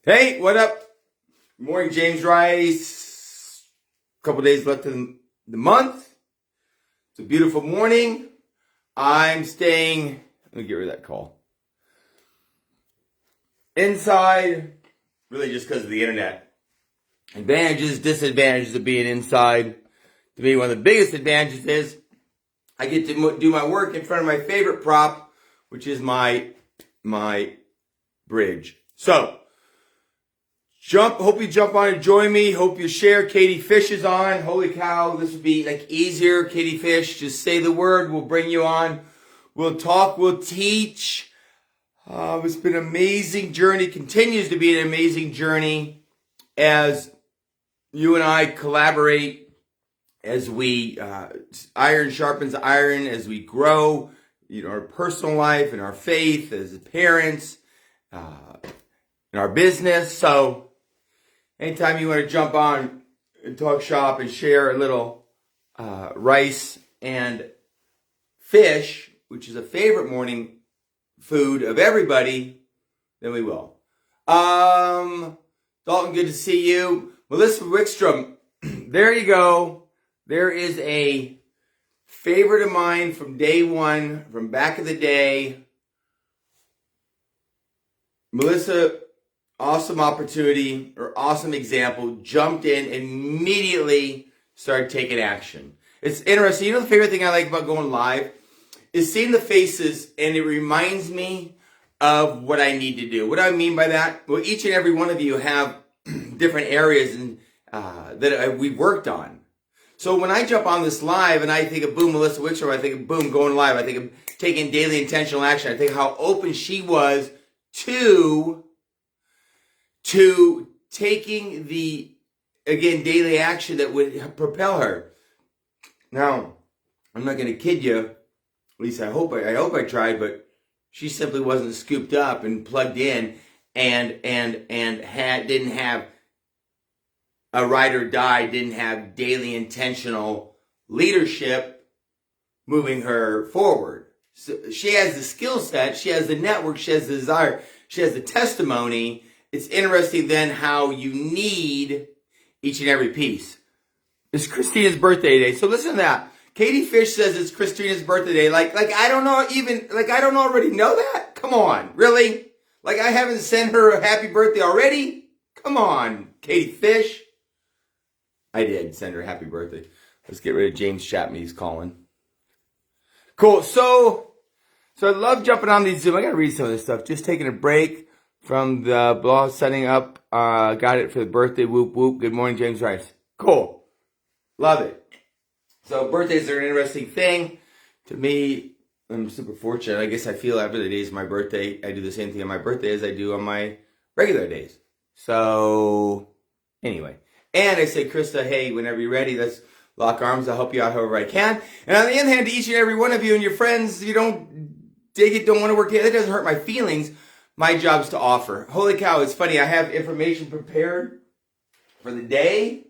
Hey, what up? Good morning, James Rice. A couple days left in the month. It's a beautiful morning. I'm staying, let me get rid of that call. Inside, really just because of the internet. Advantages, disadvantages of being inside. To me, one of the biggest advantages is I get to do my work in front of my favorite prop, which is my bridge. So, hope you jump on and join me. Hope you share. Katie Fish is on. Holy cow, this would be like easier. Katie Fish, just say the word. We'll bring you on. We'll talk. We'll teach. It's been an amazing journey. Continues to be an amazing journey as you and I collaborate, as we iron sharpens iron, as we grow, our personal life and our faith as parents, in our business. So anytime you want to jump on and talk shop and share a little rice and fish, which is a favorite morning food of everybody, then we will. Dalton, good to see you. Melissa Wickstrom, there you go. There is a favorite of mine from day one, from back in the day. Melissa, awesome opportunity or awesome example, jumped in, immediately started taking action. It's interesting. The favorite thing I like about going live is seeing the faces, and it reminds me of what I need to do. What do I mean by that? Well, each and every one of you have different areas that we've worked on. So when I jump on this live and I think of boom, Melissa Wickstrom, I think of boom, going live, I think of taking daily intentional action, I think how open she was to taking the, again, daily action that would propel her. Now, I'm not going to kid you, at least I hope I tried, but she simply wasn't scooped up and plugged in and didn't have a ride or die, didn't have daily intentional leadership moving her forward. So she has the skill set, she has the network, she has the desire, she has the testimony. It's interesting then how you need each and every piece. It's Christina's birthday today, so listen to that. Katie Fish says it's Christina's birthday today. Like I don't already know that? Come on, really? Like I haven't sent her a happy birthday already? Come on, Katie Fish. I did send her a happy birthday. Let's get rid of James Chapman, he's calling. Cool, so I love jumping on these Zoom. I gotta read some of this stuff. Just taking a break from the blog, setting up, got it for the birthday, whoop whoop. Good morning, James Rice. Cool, love it. So birthdays are an interesting thing. To me, I'm super fortunate. I guess I feel every day is my birthday. I do the same thing on my birthday as I do on my regular days. So anyway. And I say, Krista, hey, whenever you're ready, let's lock arms. I'll help you out however I can. And on the other hand, to each and every one of you and your friends, you don't dig it, don't want to work it. That doesn't hurt my feelings. My job's to offer. Holy cow, it's funny. I have information prepared for the day.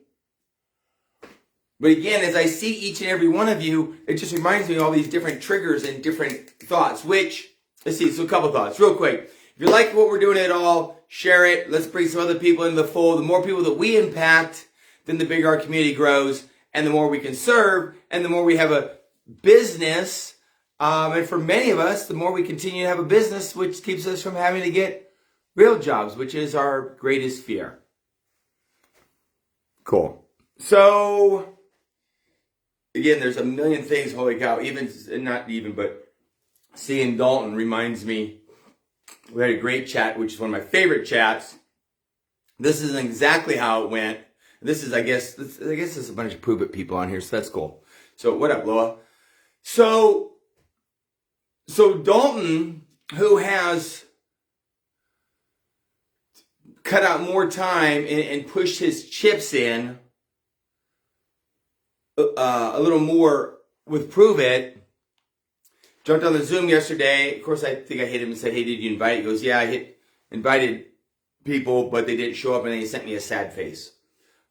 But again, as I see each and every one of you, it just reminds me of all these different triggers and different thoughts, which, let's see, so a couple thoughts, real quick. If you like what we're doing at all, share it. Let's bring some other people into the fold. The more people that we impact, then the bigger our community grows, and the more we can serve, and the more we have a business. And for many of us, the more we continue to have a business, which keeps us from having to get real jobs, which is our greatest fear. Cool. So, again, there's a million things, holy cow, but seeing Dalton reminds me, we had a great chat, which is one of my favorite chats. This isn't exactly how it went. This is, I guess there's a bunch of Prove It people on here, so that's cool. So, what up, Loa? So Dalton, who has cut out more time and pushed his chips in a little more with Prove It, jumped on the Zoom yesterday. Of course, I think I hit him and said, hey, did you invite? He goes, yeah, I invited people, but they didn't show up, and then he sent me a sad face.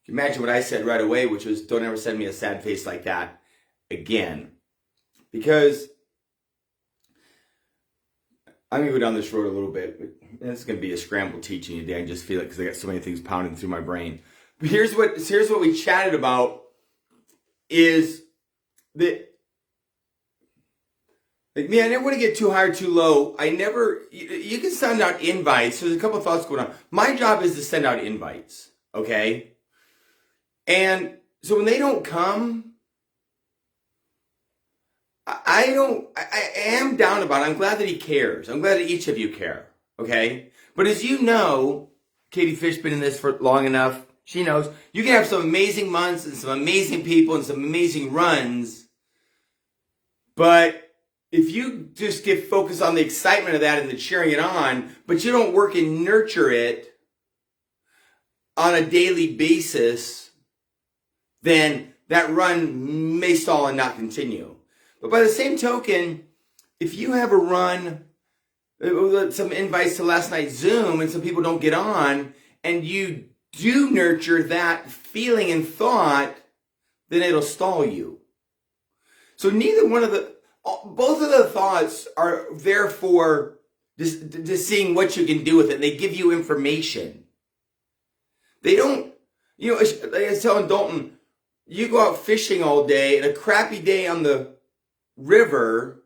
You can imagine what I said right away, which was, don't ever send me a sad face like that again. Because I'm going to go down this road a little bit, but It's going to be a scramble teaching today. I just feel it because I got so many things pounding through my brain. But here's what we chatted about is that, like, me, I never want to get too high or too low. You can send out invites. So there's a couple of thoughts going on. My job is to send out invites, okay? And so when they don't come, I am down about it. I'm glad that he cares. I'm glad that each of you care, okay? But as you know, Katie Fish been in this for long enough. She knows you can have some amazing months and some amazing people and some amazing runs, but if you just get focused on the excitement of that and the cheering it on, but you don't work and nurture it on a daily basis, then that run may stall and not continue. But by the same token, if you have a run, some invites to last night's Zoom and some people don't get on, and you do nurture that feeling and thought, then it'll stall you. So both of the thoughts are there for just seeing what you can do with it. They give you information. They don't, like I was telling Dalton, you go out fishing all day and a crappy day on the river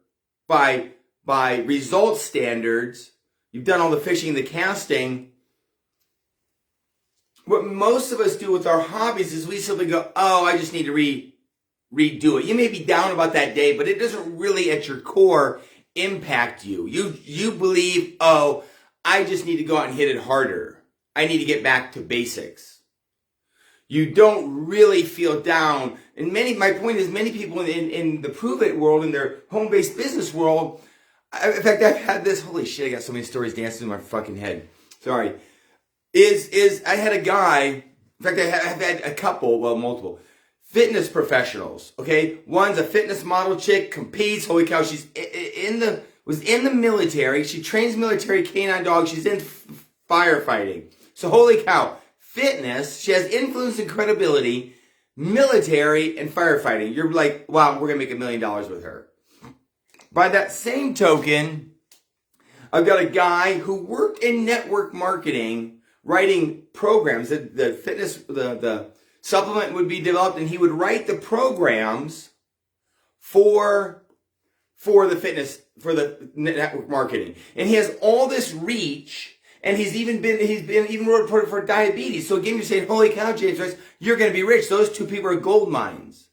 by result standards, you've done all the fishing, the casting. What most of us do with our hobbies is we simply go, oh, I just need to redo it. You may be down about that day, but it doesn't really at your core impact you. You believe, oh, I just need to go out and hit it harder. I need to get back to basics. You don't really feel down. And my point is many people in the prove it world, in their home-based business world, in fact, I've had this, holy shit, I got so many stories dancing in my fucking head. Sorry. I had a guy, in fact, I've had a couple, well, multiple, fitness professionals, okay? One's a fitness model chick, competes, holy cow, she's was in the military, she trains military canine dogs, she's in firefighting. So holy cow, fitness, she has influence and credibility, military and firefighting. You're like, wow, we're going to make $1 million with her. By that same token, I've got a guy who worked in network marketing, writing programs. The supplement would be developed, and he would write the programs for the fitness, for the network marketing. And he has all this reach, and he's even wrote for diabetes. So again, you're saying, holy cow, James Rice, you're going to be rich. Those two people are gold mines.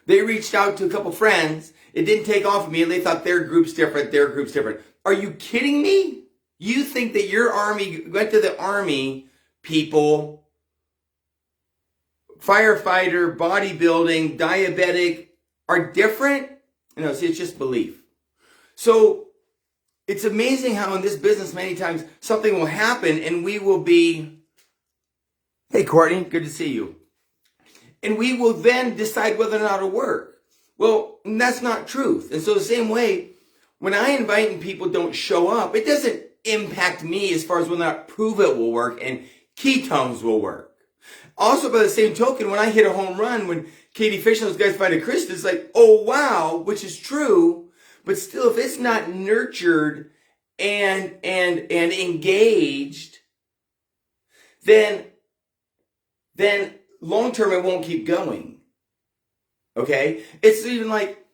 They reached out to a couple friends. It didn't take off immediately. They thought their group's different. Are you kidding me? You think that your army went to the army people, firefighter, bodybuilding, diabetic, are different? No, see, it's just belief. So it's amazing how in this business many times something will happen and we will be, hey Courtney, good to see you. And we will then decide whether or not it'll work. Well, that's not truth. And so the same way, when I invite and people don't show up, it doesn't impact me as far as whether or not prove it will work and ketones will work. Also, by the same token, when I hit a home run, when Katie Fish and those guys find a Krista, it's like, oh wow, which is true. But still, if it's not nurtured and engaged, then long term it won't keep going. Okay? It's even like,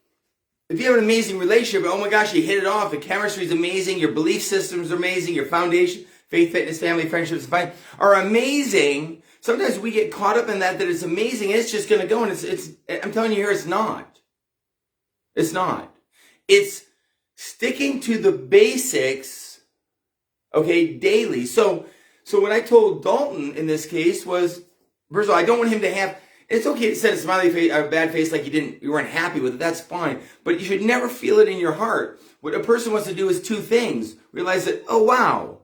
if you have an amazing relationship, oh my gosh, you hit it off, the chemistry is amazing, your belief systems are amazing, your foundation, faith, fitness, family, friendships, fine, are amazing. Sometimes we get caught up in that it's amazing and it's just going to go, and it's I'm telling you here, it's not. It's not. It's sticking to the basics, okay, daily. So what I told Dalton in this case was, first of all, I don't want him to have, it's okay to set a smiley face, a bad face like you weren't happy with it, that's fine. But you should never feel it in your heart. What a person wants to do is two things. Realize that, oh wow,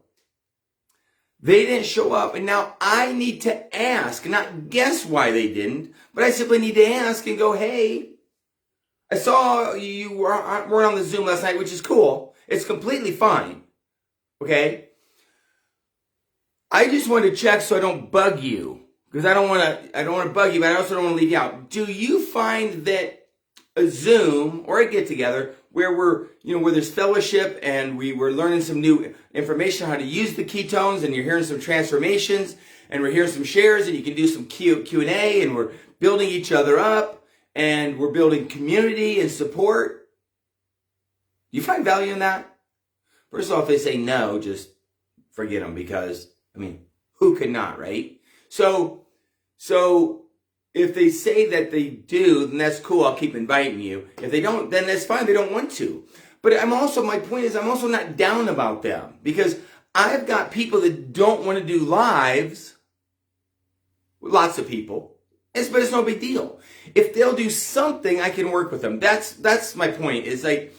they didn't show up, and now I need to ask, not guess why they didn't, but I simply need to ask and go, hey, I saw you were on the Zoom last night, which is cool. It's completely fine. Okay? I just want to check so I don't bug you. Because I don't want to bug you, but I also don't want to leave you out. Do you find that a Zoom or a get together where where there's fellowship and we're learning some new information on how to use the ketones, and you're hearing some transformations, and we're hearing some shares, and you can do some Q&A, and we're building each other up, and we're building community and support. You find value in that? First of all, if they say no, just forget them, because, who could not, right? So if they say that they do, then that's cool. I'll keep inviting you. If they don't, then that's fine. They don't want to. But my point is, I'm also not down about them, because I've got people that don't want to do lives. Lots of people. But it's no big deal. If they'll do something, I can work with them. That's my point. It's like,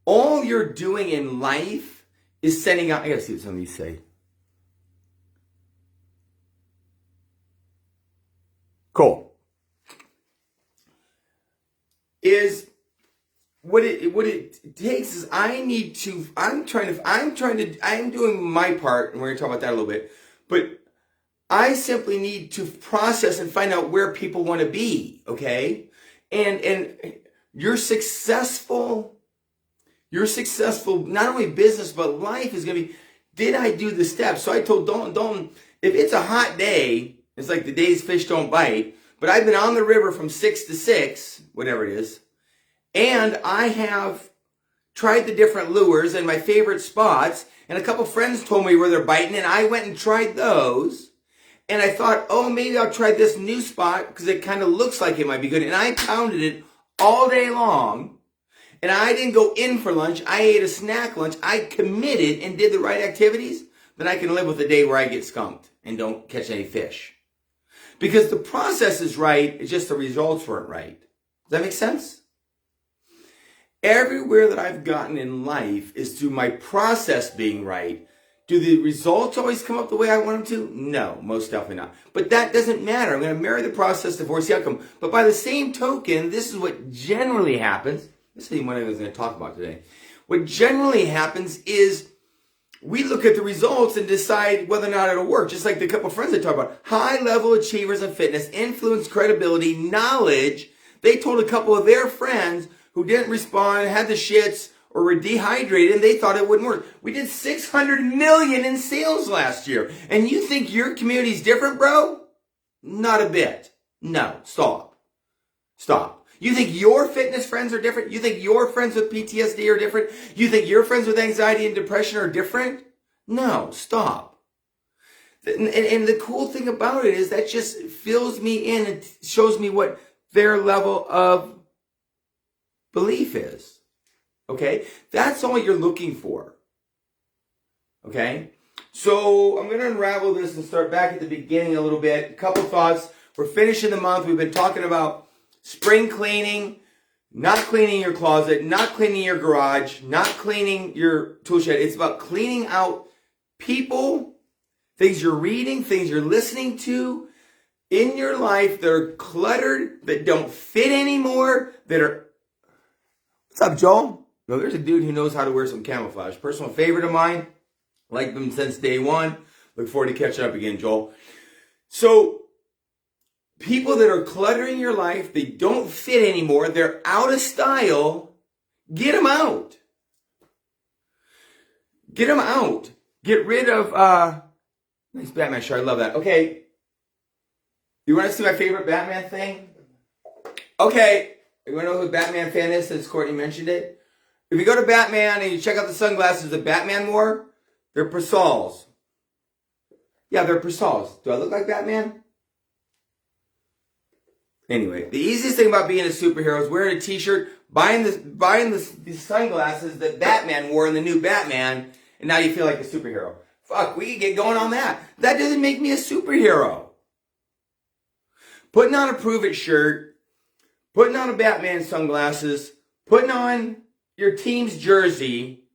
all you're doing in life is sending out. I gotta see what some of these say. Cool. Is what it takes is I'm doing my part, and we're gonna talk about that a little bit, but I simply need to process and find out where people want to be, okay? And you're successful, not only business, but life is gonna be, did I do the steps? So I told Dalton, if it's a hot day, it's like the days fish don't bite, but I've been on the river from 6 to 6, whatever it is, and I have tried the different lures and my favorite spots, and a couple friends told me where they're biting, and I went and tried those, and I thought, oh, maybe I'll try this new spot because it kind of looks like it might be good, and I pounded it all day long, and I didn't go in for lunch. I ate a snack lunch. I committed and did the right activities. Then I can live with a day where I get skunked and don't catch any fish. Because the process is right, it's just the results weren't right. Does that make sense? Everywhere that I've gotten in life is through my process being right. Do the results always come up the way I want them to? No, most definitely not. But that doesn't matter. I'm going to marry the process, divorce the outcome. But by the same token, this is what generally happens. This is what I was going to talk about today. What generally happens is we look at the results and decide whether or not it'll work. Just like the couple of friends I talked about. High-level achievers in fitness, influence, credibility, knowledge. They told a couple of their friends who didn't respond, had the shits, or were dehydrated, and they thought it wouldn't work. We did $600 million in sales last year. And you think your community's different, bro? Not a bit. No, stop. You think your fitness friends are different? You think your friends with PTSD are different? You think your friends with anxiety and depression are different? No, stop. And the cool thing about it is that just fills me in and shows me what their level of belief is. Okay? That's all you're looking for. Okay? So I'm going to unravel this and start back at the beginning a little bit. A couple thoughts. We're finishing the month. We've been talking about spring cleaning, not cleaning your closet, not cleaning your garage, not cleaning your tool shed. It's about cleaning out people, things you're reading, things you're listening to in your life that are cluttered, that don't fit anymore, that are... What's up, Joel? No, there's a dude who knows how to wear some camouflage. Personal favorite of mine. Liked them since day one. Look forward to catching up again, Joel. So, people that are cluttering your life, they don't fit anymore, they're out of style, get them out. Get them out. Get rid of, nice Batman shirt, I love that. Okay. You want to see my favorite Batman thing? Okay. You want to know who a Batman fan is since Courtney mentioned it? If you go to Batman and you check out the sunglasses that Batman wore, they're Persols. Yeah, they're Persols. Do I look like Batman? Anyway, the easiest thing about being a superhero is wearing a t-shirt, buying the sunglasses that Batman wore in the new Batman, and now you feel like a superhero. Fuck, we can get going on that. That doesn't make me a superhero. Putting on a Prove It shirt, putting on a Batman sunglasses, putting on your team's jersey,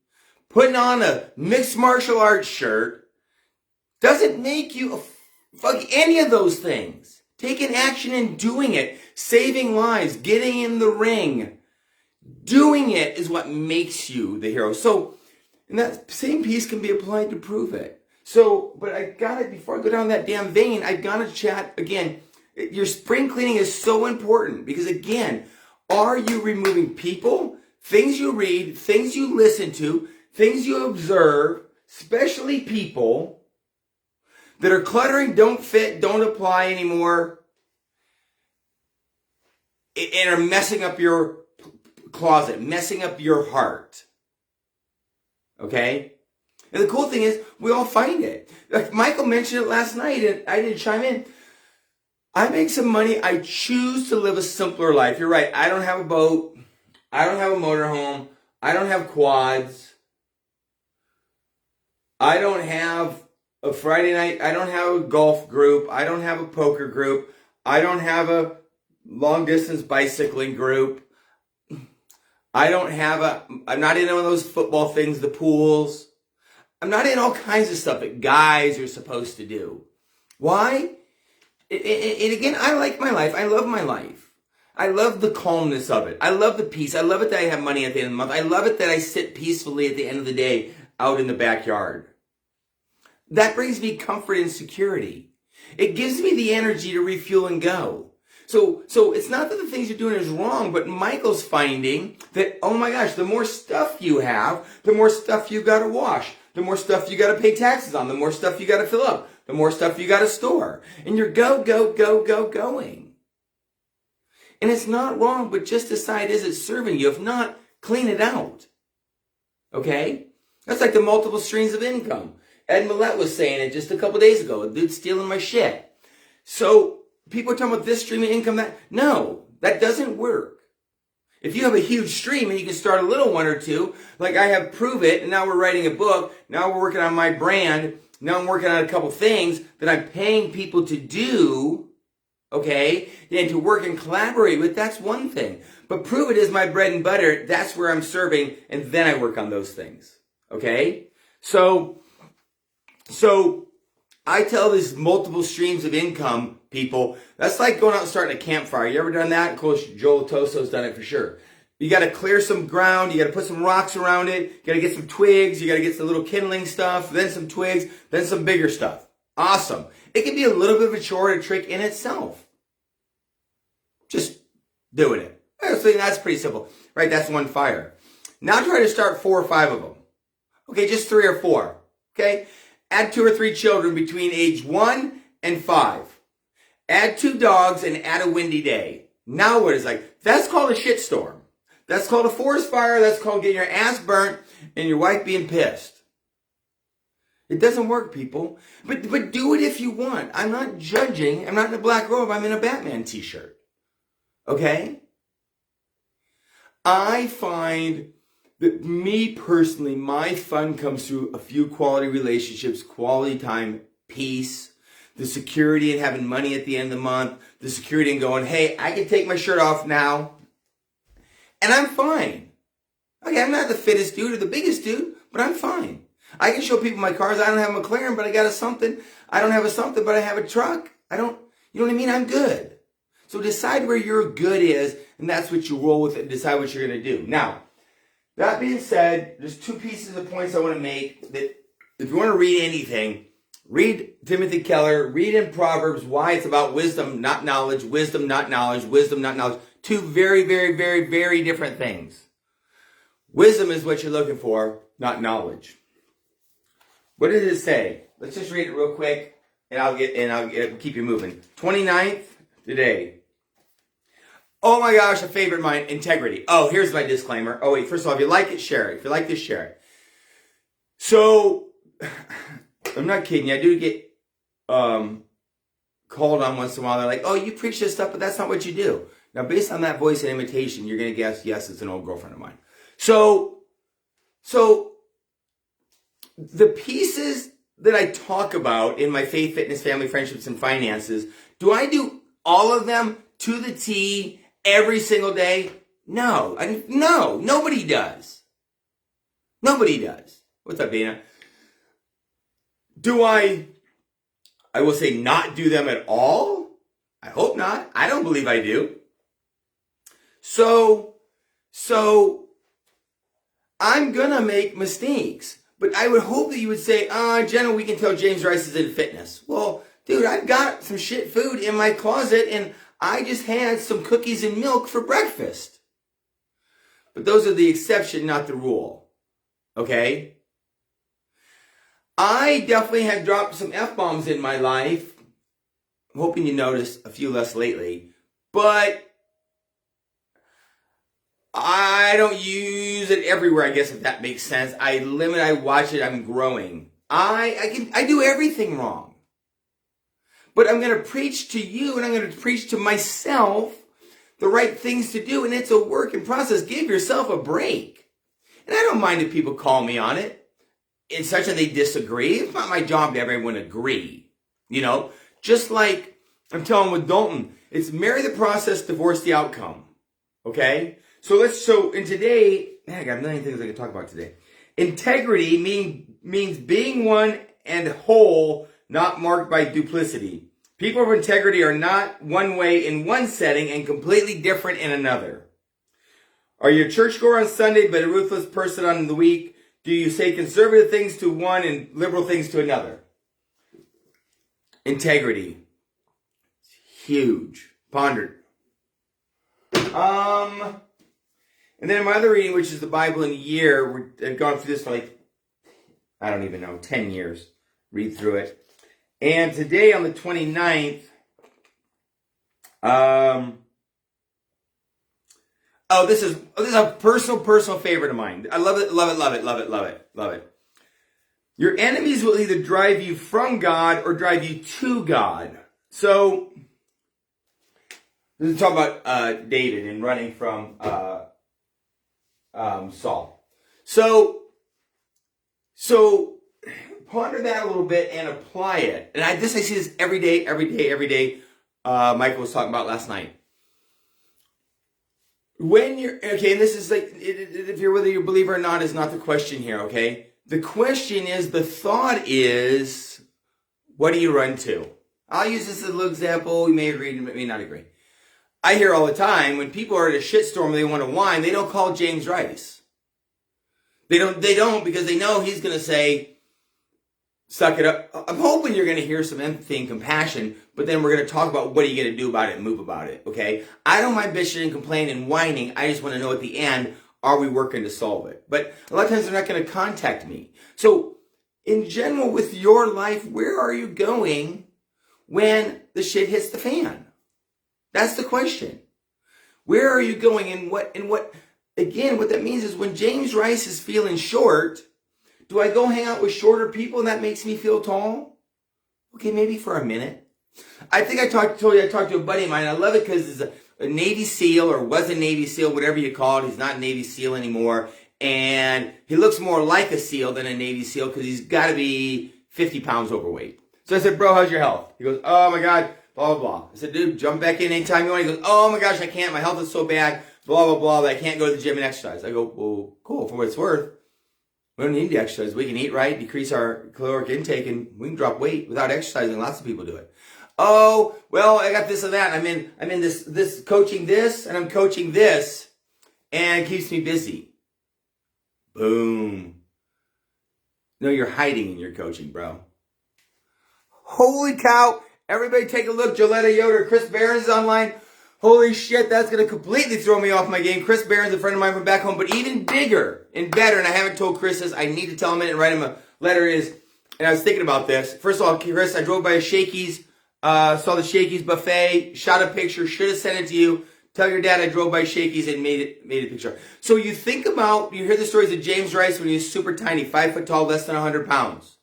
putting on a mixed martial arts shirt, doesn't make you fuck any of those things. Taking action and doing it, saving lives, getting in the ring, doing it is what makes you the hero. So, and that same piece can be applied to Prove It. So, but I gotta, before I go down that damn vein, I gotta chat again. Your spring cleaning is so important because again, Are you removing people, things you read, things you listen to, things you observe, especially people that are cluttering, don't fit, don't apply anymore, and are messing up your closet, messing up your heart? Okay? And the cool thing is, we all find it. Like Michael mentioned it last night, and I didn't chime in. I make some money. I choose to live a simpler life. You're right. I don't have a boat. I don't have a motorhome. I don't have quads. I don't have a Friday night. I don't have a golf group. I don't have a poker group. I don't have a long distance bicycling group. I'm not in one of those football things, the pools. I'm not in all kinds of stuff that guys are supposed to do. Why? And again, I like my life. I love my life. I love the calmness of it. I love the peace. I love it that I have money at the end of the month. I love it that I sit peacefully at the end of the day out in the backyard. That brings me comfort and security. It gives me the energy to refuel and go. So it's not that the things you're doing is wrong, but Michael's finding that, oh my gosh, the more stuff you have, the more stuff you got to wash. The more stuff you got to pay taxes on, the more stuff you got to fill up, the more stuff you got to store. And you're going. And it's not wrong, but just decide, is it serving you? If not, clean it out. Okay? That's like the multiple streams of income. Ed Millett was saying it just a couple days ago. A dude stealing my shit. So people are talking about this stream of income, that. No, that doesn't work. If you have a huge stream and you can start a little one or two, like I have Prove It, and now we're writing a book, now we're working on my brand, now I'm working on a couple things that I'm paying people to do, okay, and to work and collaborate with, that's one thing. But Prove It is my bread and butter, that's where I'm serving, and then I work on those things, okay? So I tell these multiple streams of income people, that's like going out and starting a campfire. You ever done that? Of course, Joel Tosso's done it for sure. You got to clear some ground. You got to put some rocks around it. You got to get some twigs. You got to get some little kindling stuff, then some twigs, then some bigger stuff. Awesome. It can be a little bit of a chore and a trick in itself. Just doing it. So that's pretty simple, right? That's one fire. Now try to start 4 or 5 of them. Okay, just 3 or 4. Okay? Add 2 or 3 children between age 1 and 5. Add 2 dogs and add a windy day. Now what is like? That's called a shitstorm. That's called a forest fire. That's called getting your ass burnt and your wife being pissed. It doesn't work, people. But do it if you want. I'm not judging. I'm not in a black robe. I'm in a Batman t-shirt. Okay? I find that me personally, my fun comes through a few quality relationships, quality time, peace, the security and having money at the end of the month, the security and going, hey, I can take my shirt off now, and I'm fine. Okay, I'm not the fittest dude or the biggest dude, but I'm fine. I can show people my cars. I don't have a McLaren, but I got a something. I don't have a something, but I have a truck. You know what I mean? I'm good. So decide where your good is, and that's what you roll with it and decide what you're going to do. Now, that being said, there's 2 pieces of points I want to make that if you want to read anything, read Timothy Keller, read in Proverbs why it's about wisdom, not knowledge, wisdom, not knowledge, wisdom, not knowledge. 2 very, very, very, very different things. Wisdom is what you're looking for, not knowledge. What does it say? Let's just read it real quick, and I'll keep you moving. 29th today. Oh my gosh, a favorite of mine, integrity. Oh, here's my disclaimer. Oh wait, first of all, if you like it, share it. If you like this, share it. So, I'm not kidding you. I do get called on once in a while. They're like, oh, you preach this stuff, but that's not what you do. Now, based on that voice and imitation, you're going to guess, yes, it's an old girlfriend of mine. So the pieces that I talk about in my faith, fitness, family, friendships, and finances, do I do all of them to the T every single day? No. No, nobody does. Nobody does. What's up, Dana? Do I will say not do them at all? I hope not. I don't believe I do. So I'm going to make mistakes. But I would hope that you would say, Jenna, we can tell James Rice is in fitness. Well, dude, I've got some shit food in my closet, and I just had some cookies and milk for breakfast. but those are the exception, not the rule. Okay? I definitely have dropped some F-bombs in my life. I'm hoping you notice a few less lately. But I don't use it everywhere, I guess, if that makes sense. I watch it, I'm growing. I do everything wrong. But I'm going to preach to you and I'm going to preach to myself the right things to do. And it's a work in process. Give yourself a break. And I don't mind if people call me on it. It's such that they disagree. It's not my job to have everyone agree. You know, just like I'm telling with Dalton, it's marry the process, divorce the outcome. Okay? So in today, man, I got a million things I can talk about today. Integrity means being one and whole, not marked by duplicity. People of integrity are not one way in one setting and completely different in another. Are you a churchgoer on Sunday but a ruthless person on the week? Do you say conservative things to one and liberal things to another? Integrity. It's huge. Pondered. And then my other reading, which is the Bible in a year, I've gone through this for like, I don't even know, 10 years. Read through it. And today on the 29th, this is a personal favorite of mine. I love it, love it, love it, love it, love it, love it. Your enemies will either drive you from God or drive you to God. So, this is talking about David and running from Saul. So ponder that a little bit and apply it. And I see this every day. Michael was talking about last night. When you're, okay, and this is like, if you're whether you're a believer or not is not the question here, okay? The question is, the thought is, what do you run to? I'll use this as a little example. You may agree, you may not agree. I hear all the time, when people are at a shitstorm, they want to whine, they don't call James Rice. They don't because they know he's going to say, suck it up. I'm hoping you're going to hear some empathy and compassion, but then we're going to talk about what are you going to do about it and move about it, okay? I don't mind bitching and complaining and whining. I just want to know at the end, are we working to solve it? But a lot of times they're not going to contact me. So in general, with your life, where are you going when the shit hits the fan? That's the question. Where are you going and what, again, what that means is when James Rice is feeling short, do I go hang out with shorter people and that makes me feel tall? Okay, maybe for a minute. I think I talked to a buddy of mine. I love it because he's a Navy SEAL or was a Navy SEAL, whatever you call it. He's not a Navy SEAL anymore. And he looks more like a SEAL than a Navy SEAL because he's got to be 50 pounds overweight. So I said, bro, how's your health? He goes, oh my God, blah, blah, blah. I said, dude, jump back in anytime you want. He goes, oh my gosh, I can't. My health is so bad, blah, blah, blah, that I can't go to the gym and exercise. I go, well, cool, for what it's worth. We don't need to exercise. We can eat right, decrease our caloric intake, and we can drop weight without exercising. Lots of people do it. Oh, well, I got this and that. I'm in this coaching this, and I'm coaching this, and it keeps me busy. Boom. No, you're hiding in your coaching, bro. Holy cow. Everybody take a look. Joletta Yoder, Chris Barron's is online. Holy shit, that's going to completely throw me off my game. Chris Barron's a friend of mine from back home, but even bigger and better, and I haven't told Chris this, I need to tell him it and write him a letter is, and I was thinking about this. First of all, Chris, I drove by a Shakey's, saw the Shakey's buffet, shot a picture, should have sent it to you. Tell your dad I drove by Shakey's and made a picture. So you think about, you hear the stories of James Rice when he was super tiny, 5 foot tall, less than 100 pounds.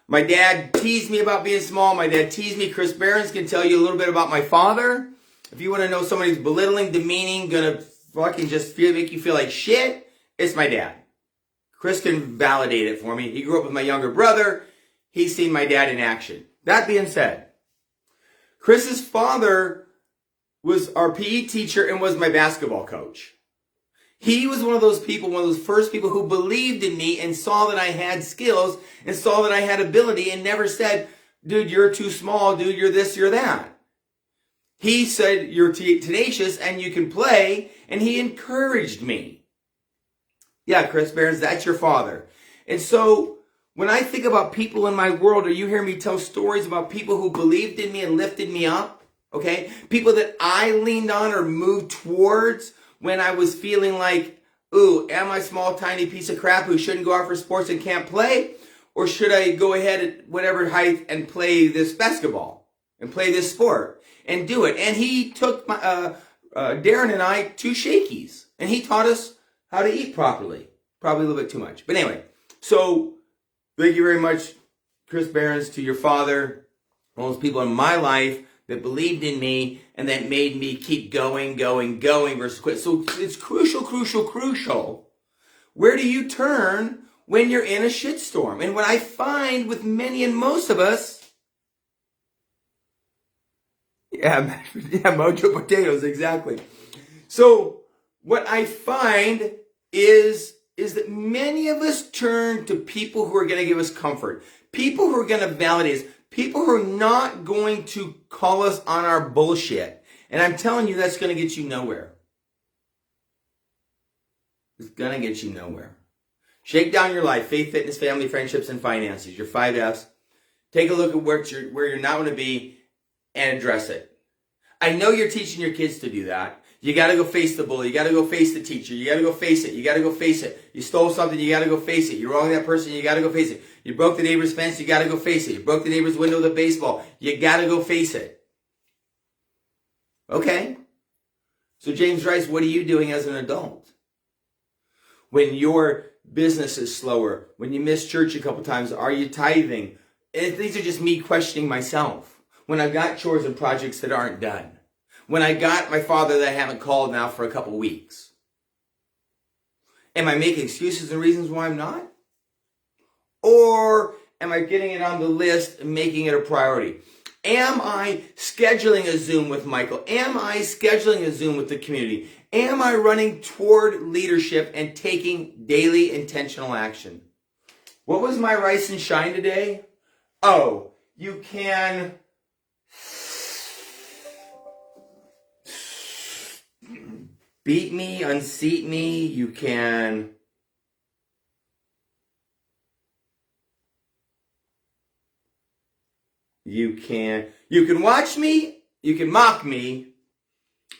My dad teased me about being small. My dad teased me. Chris Barron's can tell you a little bit about my father. If you want to know somebody who's belittling, demeaning, gonna fucking just make you feel like shit, it's my dad. Chris can validate it for me. He grew up with my younger brother. He's seen my dad in action. That being said, Chris's father was our PE teacher and was my basketball coach. He was one of those people, one of those first people who believed in me and saw that I had skills and saw that I had ability and never said, dude, you're too small, dude, you're this, you're that. He said, you're tenacious and you can play, and he encouraged me. Yeah, Chris Barron's, that's your father. And so, when I think about people in my world, or you hear me tell stories about people who believed in me and lifted me up, okay? People that I leaned on or moved towards when I was feeling like, ooh, am I a small, tiny piece of crap who shouldn't go out for sports and can't play? Or should I go ahead at whatever height and play this basketball and play this sport and do it? And he took Darren and I to Shakey's, and he taught us how to eat properly. Probably a little bit too much. But anyway, so thank you very much, Chris Behrens, to your father, all those people in my life that believed in me and that made me keep going versus quit. So it's crucial. Where do you turn when you're in a shitstorm? And what I find with many and most of us, mojo potatoes, exactly. So what I find is that many of us turn to people who are going to give us comfort, people who are going to validate us, people who are not going to call us on our bullshit. And I'm telling you, that's going to get you nowhere. It's going to get you nowhere. Shake down your life: faith, fitness, family, friendships, and finances. Your 5 F's. Take a look at where you're not going to be and address it. I know you're teaching your kids to do that. You got to go face the bully. You got to go face the teacher. You got to go face it. You got to go face it. You stole something. You got to go face it. You wronged that person. You got to go face it. You broke the neighbor's fence. You got to go face it. You broke the neighbor's window with a baseball. You got to go face it. Okay. So James Rice, what are you doing as an adult? When your business is slower, when you miss church a couple times, are you tithing? And these are just me questioning myself. When I've got chores and projects that aren't done. When I got my father that I haven't called now for a couple weeks. Am I making excuses and reasons why I'm not? Or am I getting it on the list and making it a priority? Am I scheduling a Zoom with Michael? Am I scheduling a Zoom with the community? Am I running toward leadership and taking daily intentional action? What was my rise and shine today? Oh, you can beat me, unseat me. You can watch me, you can mock me,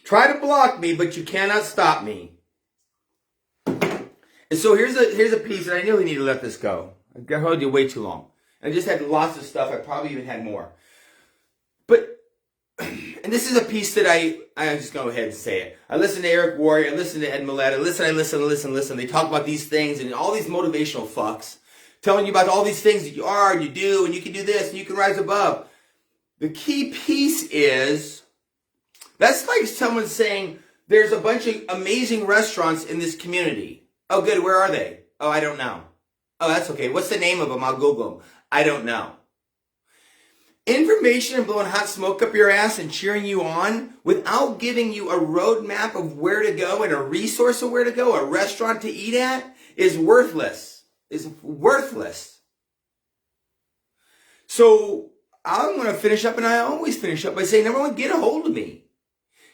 try to block me, but you cannot stop me. And so here's a piece, and I really need to let this go. I held you way too long. I just had lots of stuff. I probably even had more. But, and this is a piece that I just go ahead and say it. I listen to Eric Warrior, I listen to Ed Mylett, I listen. They talk about these things and all these motivational fucks, telling you about all these things that you are and you do, and you can do this and you can rise above. The key piece is, that's like someone saying, there's a bunch of amazing restaurants in this community. Oh, good. Where are they? Oh, I don't know. Oh, that's okay. What's the name of them? I'll Google them. I don't know. Information and blowing hot smoke up your ass and cheering you on without giving you a roadmap of where to go and a resource of where to go, a restaurant to eat at, is worthless. So I'm going to finish up, and I always finish up by saying, number one, get a hold of me.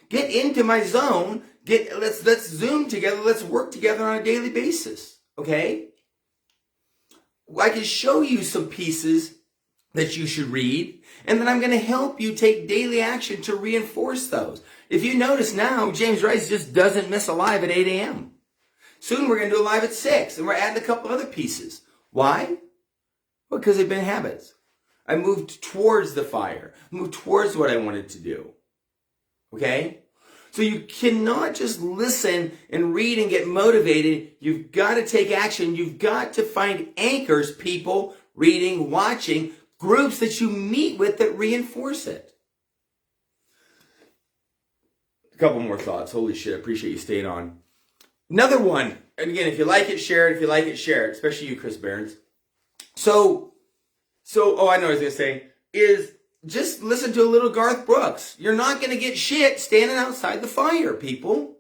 Get into my zone. Let's Zoom together. Let's work together on a daily basis. Okay? I can show you some pieces that you should read, and then I'm going to help you take daily action to reinforce those. If you notice now, James Rice just doesn't miss a live at 8 a.m. Soon we're going to do a live at 6, and we're adding a couple other pieces. Why? Well, because they've been habits. I moved towards the fire. I moved towards what I wanted to do. Okay? So you cannot just listen and read and get motivated. You've got to take action. You've got to find anchors, people, reading, watching, groups that you meet with that reinforce it. A couple more thoughts. Holy shit, I appreciate you staying on. Another one, and again, if you like it, share it. If you like it, share it, especially you, Chris Behrens. So, I know what I was going to say, is just listen to a little Garth Brooks. You're not going to get shit standing outside the fire, people.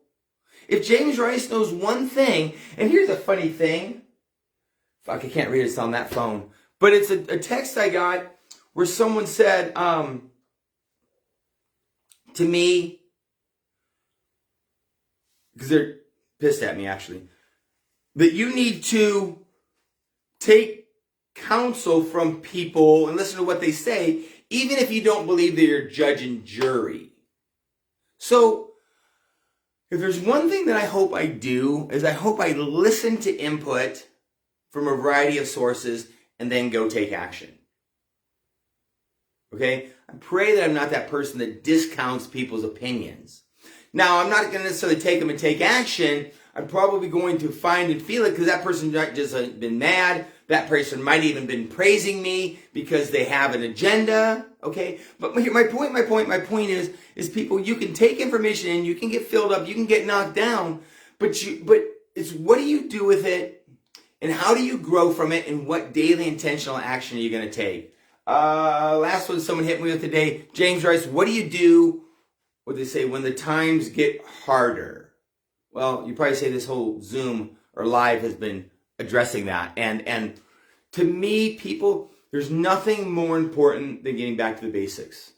If James Rice knows one thing, and here's a funny thing. Fuck, I can't read it. It's on that phone. But it's a text I got where someone said to me, because they're pissed at me actually, that you need to take counsel from people and listen to what they say, even if you don't believe that you're judge and jury. So If there's one thing that I hope I do, is I hope I listen to input from a variety of sources and then go take action. Okay? I pray that I'm not that person that discounts people's opinions. Now, I'm not going to necessarily take them and take action. I'm probably going to find and feel it because that person might just have been mad. That person might even been praising me because they have an agenda. Okay? But my point is people, you can take information in, you can get filled up, you can get knocked down, but it's what do you do with it and how do you grow from it and what daily intentional action are you going to take? Last one someone hit me with today, James Rice, what do you do, what they say, when the times get harder? Well, you probably say this whole Zoom or live has been addressing that. And to me, people, there's nothing more important than getting back to the basics.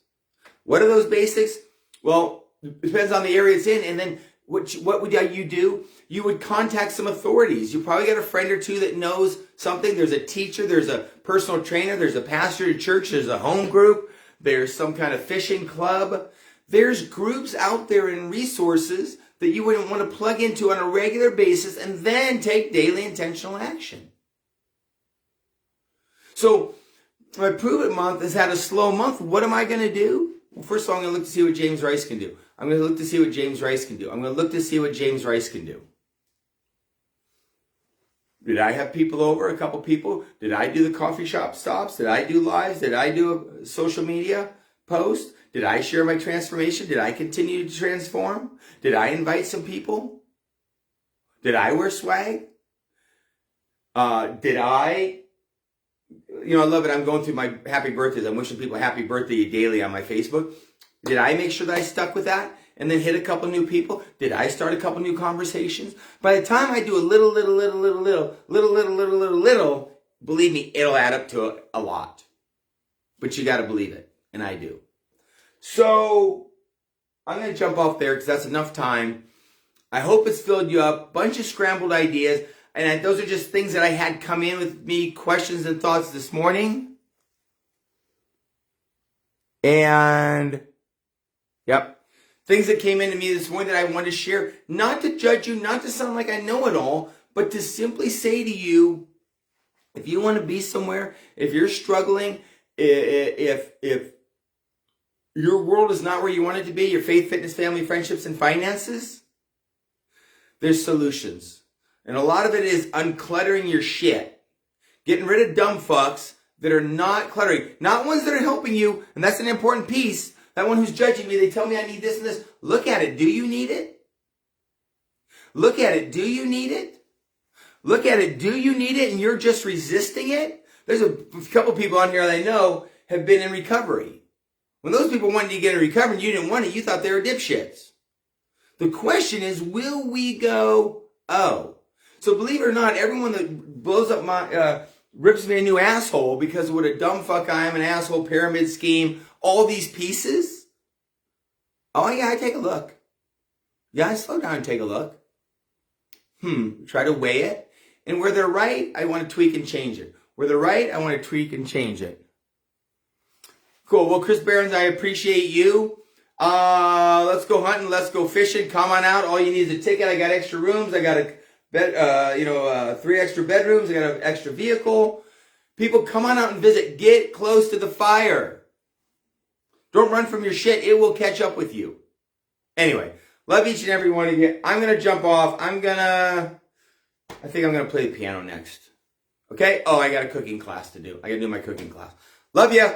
What are those basics? Well, it depends on the area it's in. And then what would you do? You would contact some authorities. You probably got a friend or two that knows something. There's a teacher, there's a personal trainer, there's a pastor at church, there's a home group, there's some kind of fishing club. There's groups out there and resources that you wouldn't want to plug into on a regular basis and then take daily intentional action. So my Prove It month has had a slow month. What am I going to do? Well, first of all, I'm going to look to see what James Rice can do. I'm going to look to see what James Rice can do. I'm going to look to see what James Rice can do. Did I have people over, a couple people? Did I do the coffee shop stops? Did I do lives? Did I do a social media post? Did I share my transformation? Did I continue to transform? Did I invite some people? Did I wear swag? Did I... I love it. I'm going through my happy birthdays. I'm wishing people happy birthday daily on my Facebook. Did I make sure that I stuck with that and then hit a couple new people? Did I start a couple new conversations? By the time I do a little, believe me, it'll add up to a lot. But you got to believe it. And I do. So I'm going to jump off there because that's enough time. I hope it's filled you up. Bunch of scrambled ideas. And those are just things that I had come in with me, questions and thoughts this morning. And, yep, things that came into me this morning that I wanted to share. Not to judge you, not to sound like I know it all, but to simply say to you, if you want to be somewhere, if you're struggling, if your world is not where you want it to be, your faith, fitness, family, friendships, and finances, there's solutions. And a lot of it is uncluttering your shit. Getting rid of dumb fucks that are not cluttering. Not ones that are helping you, and that's an important piece. That one who's judging me, they tell me I need this and this. Look at it. Do you need it? Look at it. Do you need it? Look at it. Do you need it and you're just resisting it? There's a couple people on here that I know have been in recovery. When those people wanted to get in recovery and you didn't want it, you thought they were dipshits. The question is, will we go, oh. So believe it or not, everyone that blows up my, rips me a new asshole because of what a dumb fuck I am, an asshole, pyramid scheme, all these pieces. Oh yeah, I take a look. Yeah, I slow down and take a look. Try to weigh it. And where they're right, I want to tweak and change it. Where they're right, I want to tweak and change it. Cool. Well, Chris Behrens, I appreciate you. Let's go hunting. Let's go fishing. Come on out. All you need is a ticket. I got extra rooms. I got a bed, 3 extra bedrooms. I got an extra vehicle. People, come on out and visit. Get close to the fire. Don't run from your shit. It will catch up with you. Anyway, love each and every one of you. I'm going to jump off. I think I'm going to play the piano next. Okay? Oh, I got a cooking class to do. I got to do my cooking class. Love ya.